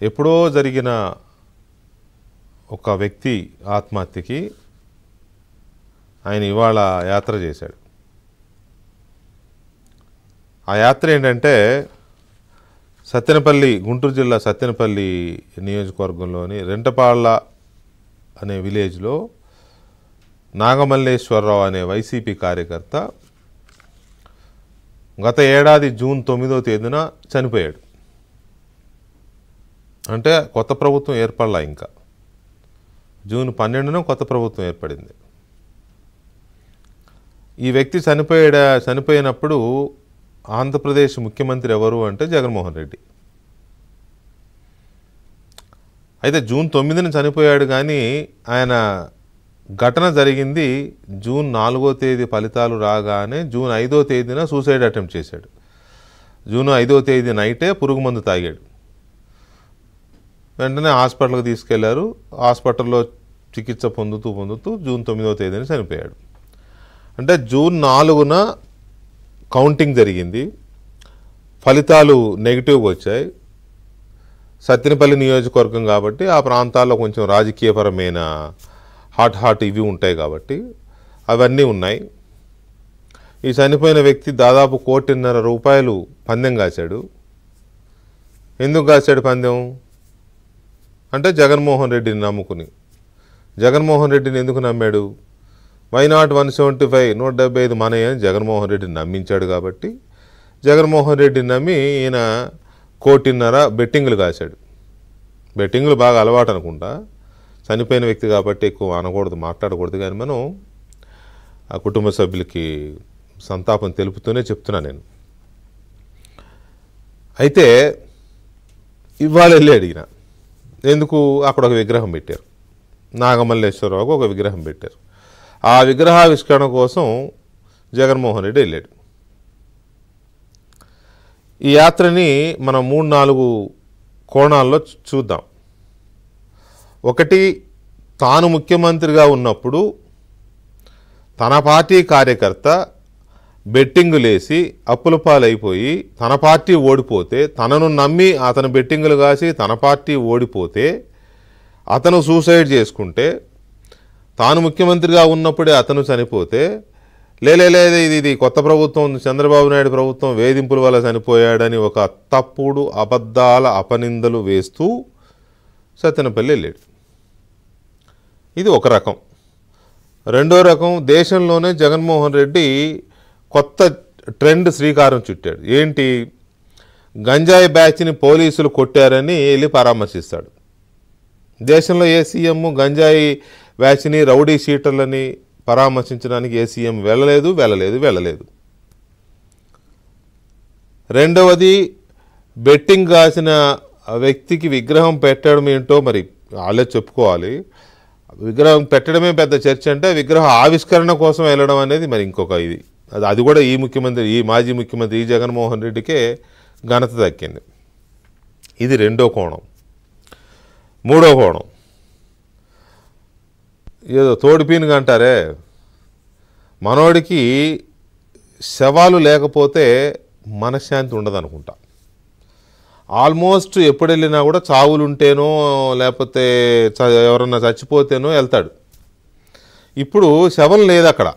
ఎప్పుడో జరిగిన ఒక వ్యక్తి ఆత్మహత్యకి ఆయన ఇవాళ యాత్ర చేశాడు. ఆ యాత్ర ఏంటంటే సత్తెనపల్లి, గుంటూరు జిల్లా సత్తెనపల్లి నియోజకవర్గంలోని రెంటపాళ్ళ అనే విలేజ్లో నాగమల్లేశ్వరరావు అనే వైసీపీ కార్యకర్త గత ఏడాది జూన్ 9వ తేదీన చనిపోయాడు. అంటే కొత్త ప్రభుత్వం ఏర్పడలా, ఇంకా జూన్ 12న కొత్త ప్రభుత్వం ఏర్పడింది. ఈ వ్యక్తి చనిపోయినప్పుడు ఆంధ్రప్రదేశ్ ముఖ్యమంత్రి ఎవరు అంటే జగన్మోహన్ రెడ్డి. అయితే జూన్ 9న చనిపోయాడు, కానీ ఆయన ఘటన జరిగింది జూన్ 4వ తేదీ ఫలితాలు రాగానే జూన్ 5వ తేదీన సూసైడ్ అటెంప్ట్ చేశాడు. జూన్ 5వ తేదీ నైటే పురుగు మందు తాగాడు. వెంటనే హాస్పిటల్కి తీసుకెళ్లారు. హాస్పిటల్లో చికిత్స పొందుతూ జూన్ 9వ తేదీన చనిపోయాడు. అంటే జూన్ 4న కౌంటింగ్ జరిగింది, ఫలితాలు నెగిటివ్గా వచ్చాయి. సత్తెనపల్లి నియోజకవర్గం కాబట్టి ఆ ప్రాంతాల్లో కొంచెం రాజకీయపరమైన హాట్ ఇవి ఉంటాయి కాబట్టి అవన్నీ ఉన్నాయి. ఈ చనిపోయిన వ్యక్తి దాదాపు 1.5 కోటి పందెం కాశాడు. ఎందుకు కాశాడు పందెం అంటే జగన్మోహన్ రెడ్డిని నమ్ముకుని. జగన్మోహన్ రెడ్డిని ఎందుకు నమ్మాడు? వైనాట్ 175 175 మనయ్య అని జగన్మోహన్ రెడ్డిని నమ్మించాడు కాబట్టి జగన్మోహన్ రెడ్డిని నమ్మి ఈయన 1.5 కోటి బెట్టింగ్లు కాశాడు. బెట్టింగ్లు బాగా అలవాటు అనుకుంటా. చనిపోయిన వ్యక్తి కాబట్టి ఎక్కువ అనకూడదు, మాట్లాడకూడదు, కానీ మనం ఆ కుటుంబ సభ్యులకి సంతాపం తెలుపుతూనే చెప్తున్నా నేను. అయితే ఇవాళ వెళ్ళి అడిగిన, ఎందుకు అక్కడ ఒక విగ్రహం పెట్టారు, నాగమల్లేశ్వరరావుకు ఒక విగ్రహం పెట్టారు. ఆ విగ్రహావిష్కరణ కోసం జగన్మోహన్ రెడ్డి వెళ్ళాడు. ఈ యాత్రని మనం 3-4 కోణాల్లో చూద్దాం. ఒకటి, తాను ముఖ్యమంత్రిగా ఉన్నప్పుడు తన పార్టీ కార్యకర్త బెట్టింగులేసి అప్పుల పాలైపోయి తన పార్టీ ఓడిపోతే, తనను నమ్మి అతను బెట్టింగులు కాసి తన పార్టీ ఓడిపోతే అతను సూసైడ్ చేసుకుంటే, తాను ముఖ్యమంత్రిగా ఉన్నప్పుడే అతను చనిపోతే, లేదు ఇది కొత్త ప్రభుత్వం చంద్రబాబు నాయుడు ప్రభుత్వం వేధింపుల వల్ల చనిపోయాడని ఒక తప్పుడు అబద్ధాల అపనిందలు వేస్తూ సత్తెనపల్లి వెళ్ళాడు. ఇది ఒక రకం. రెండో రకం, దేశంలోనే జగన్మోహన్ రెడ్డి కొత్త ట్రెండ్ శ్రీకారం చుట్టాడు. ఏంటి? గంజాయి బ్యాచ్ని పోలీసులు కొట్టారని వెళ్ళి పరామర్శిస్తాడు. దేశంలో ఏ సీఎం గంజాయి బ్యాచ్ని, రౌడీ షీటర్లని పరామర్శించడానికి ఏ సీఎం వెళ్ళలేదు. రెండవది, బెట్టింగ్ కాసిన వ్యక్తికి విగ్రహం పెట్టడం ఏంటో మరి వాళ్ళే చెప్పుకోవాలి. విగ్రహం పెట్టడమే పెద్ద చర్చ అంటే విగ్రహ ఆవిష్కరణ కోసం వెళ్ళడం అనేది మరి ఇంకొక ఇది. అది కూడా ఈ మాజీ ముఖ్యమంత్రి జగన్మోహన్ రెడ్డికే ఘనత దక్కింది. ఇది రెండో కోణం. మూడో కోణం, ఏదో తోడిపీనుగా అంటారే, మనోడికి శవాలు లేకపోతే మనశ్శాంతి ఉండదనుకుంటా. ఆల్మోస్ట్ ఎప్పుడు వెళ్ళినా కూడా చావులుంటేనో లేకపోతే ఎవరన్నా చచ్చిపోతేనో వెళ్తాడు. ఇప్పుడు శవం లేదు అక్కడ.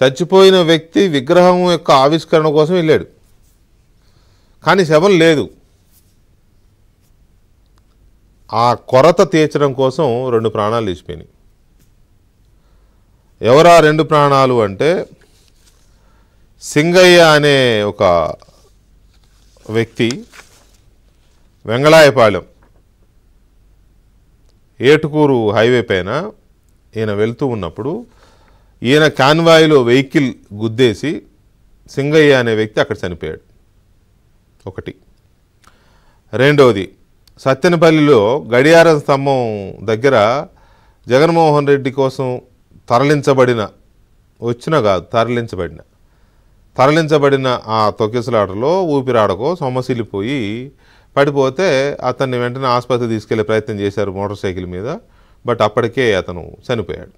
చచ్చిపోయిన వ్యక్తి విగ్రహం యొక్క ఆవిష్కరణ కోసం వెళ్ళాడు, కానీ శవం లేదు. ఆ కొరత తీర్చడం కోసం 2 ప్రాణాలు తీసిపోయినాయి. ఎవరా 2 ప్రాణాలు అంటే, సింగయ్య అనే ఒక వ్యక్తి వెంగళాయపాలెం ఏటుకూరు హైవే పైన ఈయన వెళ్తూ ఉన్నప్పుడు ఈయన కాన్వాయ్లో వెహికల్ గుద్దేసి సింగయ్య అనే వ్యక్తి అక్కడ చనిపోయాడు. ఒకటి. రెండవది, సత్తెనపల్లిలో గడియారం స్తంభం దగ్గర జగన్మోహన్ రెడ్డి కోసం తరలించబడిన ఆ తొక్కిసలాటలో ఊపిరాడకో సొమ్మసిల్లిపోయి పడిపోతే అతన్ని వెంటనే ఆసుపత్రికి తీసుకెళ్లే ప్రయత్నం చేశారు మోటార్ సైకిల్ మీద. బట్ అప్పటికే అతను చనిపోయాడు.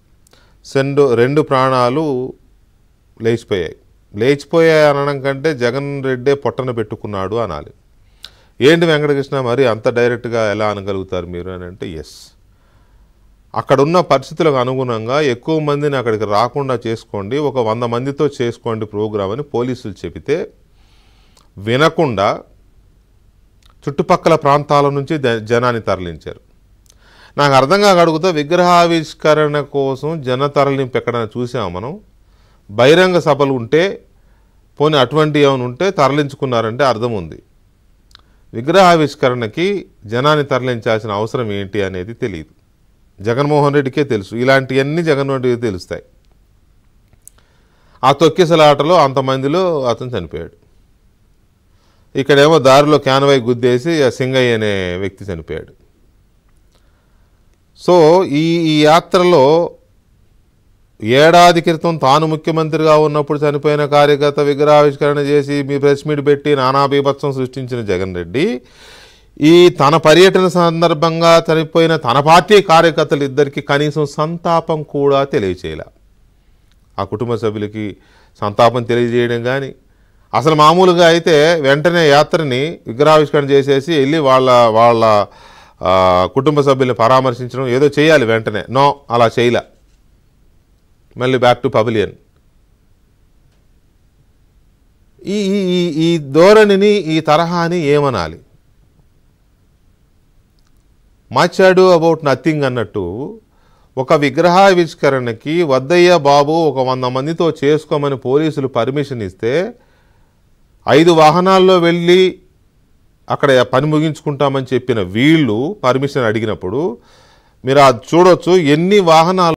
2 ప్రాణాలు లేచిపోయాయి అనడం కంటే జగన్ రెడ్డే పొట్టన పెట్టుకున్నాడు అనాలి. ఏంటి వెంకటకృష్ణ మరి అంత డైరెక్ట్గా ఎలా అనగలుగుతారు మీరు అని అంటే ఎస్, అక్కడున్న పరిస్థితులకు అనుగుణంగా ఎక్కువ మందిని అక్కడికి రాకుండా చేసుకోండి, ఒక 100 మందితో చేసుకోండి ప్రోగ్రామ్ అని పోలీసులు చెబితే వినకుండా చుట్టుపక్కల ప్రాంతాల నుంచి జనాన్ని తరలించారు. నాకు అర్థం కాక అడుగుతా, విగ్రహావిష్కరణ కోసం జన తరలింపు ఎక్కడైనా చూసాము మనం? బహిరంగ సభలు ఉంటే పోనీ అటువంటి ఏమైనా ఉంటే తరలించుకున్నారంటే అర్థం ఉంది. విగ్రహావిష్కరణకి జనాన్ని తరలించాల్సిన అవసరం ఏంటి అనేది తెలియదు. జగన్మోహన్ రెడ్డికే తెలుసు, ఇలాంటివన్నీ జగన్మోహన్ రెడ్డికి తెలుస్తాయి. ఆ తొక్కిసలాటలో అంతమందిలో అతను చనిపోయాడు. ఇక్కడేమో దారిలో క్యాన్వై గుద్దేసి సింగయ్య అనే వ్యక్తి చనిపోయాడు. సో ఈ యాత్రలో ఏడాది క్రితం తాను ముఖ్యమంత్రిగా ఉన్నప్పుడు చనిపోయిన కార్యకర్త విగ్రహావిష్కరణ చేసి మీ ప్రెస్ మీట్ పెట్టి నానా బీభత్సం సృష్టించిన జగన్ రెడ్డి ఈ తన పర్యటన సందర్భంగా చనిపోయిన తన పార్టీ కార్యకర్తలు ఇద్దరికి కనీసం సంతాపం కూడా తెలియచేయాల. ఆ కుటుంబ సభ్యులకి సంతాపం తెలియజేయడం కానీ, అసలు మామూలుగా అయితే వెంటనే యాత్రని విగ్రహావిష్కరణ చేసేసి వెళ్ళి వాళ్ళ కుటుంబ సభ్యుల్ని పరామర్శించడం ఏదో చేయాలి వెంటనే. నో, అలా చేయలే. మళ్ళీ బ్యాక్ టు పవిలియన్. ఈ ధోరణిని, ఈ తరహాని ఏమనాలి? మాట్లాడు అబౌట్ నథింగ్ అన్నట్టు ఒక విగ్రహావిష్కరణకి వద్దయ్య బాబు ఒక 100 మందితో చేసుకోమని పోలీసులు పర్మిషన్ ఇస్తే 5 వాహనాల్లో వెళ్ళి అక్కడ పని ముగించుకుంటామని చెప్పిన వీళ్ళు పర్మిషన్ అడిగినప్పుడు మీరు అది చూడొచ్చు, ఎన్ని వాహనాలు